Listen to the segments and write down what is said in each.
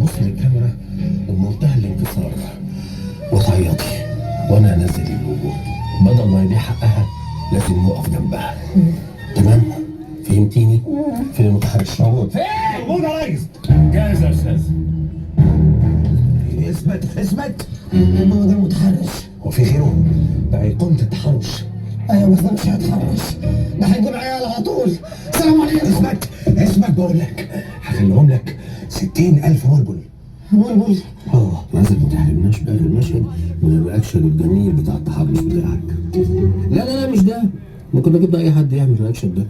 تبص للكاميرا بمنتهى الانكسار وتعيطي وانا انزل اللوجو. بدل ما يضيع حقها لازم نقف جنبها. تمام؟ فهمتيني؟ فين المتحرش؟ موجود. فين؟ موجود يا ريس. جاهز يا استاذ. اثبت ما هو ده المتحرش. هو في غيره؟ ده ايقونة التحرش. ايوه بس ده مش هيتحرش، ده هيجيب عيال على طول. السلام عليكم. اثبت بقول لك. هخليهم لك 60,000 بلبل. بلبل؟ لازم ما تحرمناش بقى في المشهد من الرياكشن الجميل بتاع التحرش بتاعك. لا مش ده. ممكن اجيب اي حد يعمل الرياكشن ده.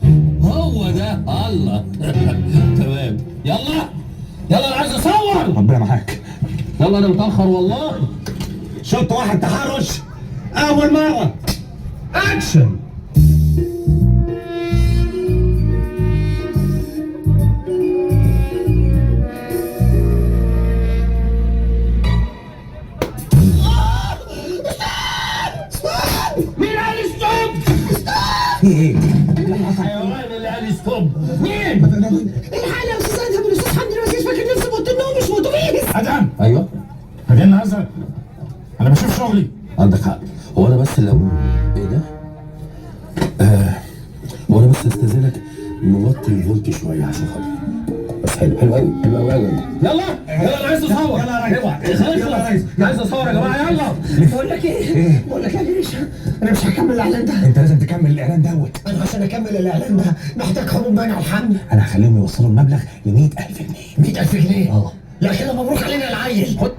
هو ده. الله. تمام. يلا انا عايز اصور. ربنا معاك. يلا انا متاخر والله. شوط واحد تحرش اول مره. اكشن. مين قال ستوب؟ ايه؟ الحيوان اللي قال ستوب مين؟ الحالة يا استاذ ادهم الاستاذ حمدي الوزير فاكر نفسه بوت النوم مش اتوبيس. ادهم ايوه خلينا نهزر. انا بشوف شغلي. عندك حق. هو انا بس لو ايه ده؟ هو انا بس استاذنك نوطي الفولت شويه عشان خاطري. بس حلو قوي. يلا انا عايز اصور. يلا يا ريس. يلا يا ريس. عايز اصور يا جماعه. يلا. بقول لك ايه؟ بقول لك يا جريشة انا مش هكمل الاعلان ده. انت لازم تكمل الاعلان دوت. انا عشان اكمل الاعلان ده محتاج حبوب منع الحمل. انا هخليهم يوصلوا المبلغ ل 100,000 جنيه. 100,000 جنيه؟ اه. لا كده مبروك علينا العيل. خد